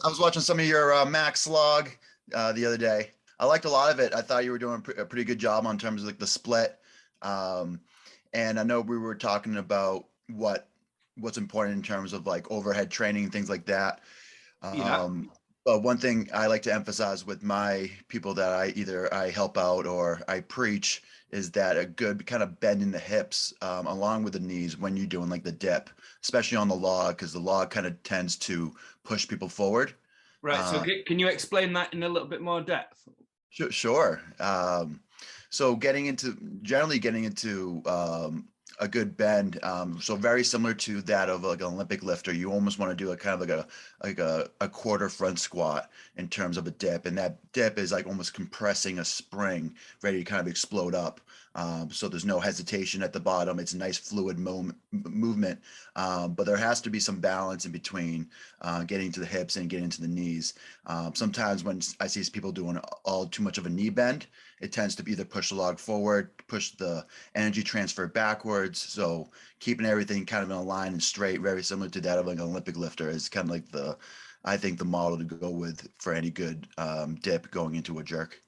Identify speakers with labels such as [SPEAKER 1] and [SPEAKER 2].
[SPEAKER 1] I was watching some of your max log the other day. I liked a lot of it. I thought you were doing a pretty good job on terms of like the split. Um, and I know we were talking about what's important in terms of like overhead training and things like that.
[SPEAKER 2] Yeah.
[SPEAKER 1] But one thing I like to emphasize with my people that I help out or I preach is that a good kind of bend in the hips along with the knees when you're doing like the dip, especially on the log, because the log kind of tends to push people forward.
[SPEAKER 2] Right. So
[SPEAKER 1] Uh,
[SPEAKER 2] can you explain that in a little bit more depth?
[SPEAKER 1] sure. So generally getting into a good bend. So very similar to that of like an Olympic lifter. You almost want to do a kind of like a quarter front squat in terms of a dip, and that dip is like almost compressing a spring, ready to kind of explode up. So there's no hesitation at the bottom. It's a nice fluid movement, but there has to be some balance in between getting to the hips and getting to the knees. Sometimes when I see people doing all too much of a knee bend, it tends to either push the log forward, push the energy transfer backwards. So keeping everything kind of in a line and straight, very similar to that of like an Olympic lifter, is kind of like I think the model to go with for any good dip going into a jerk.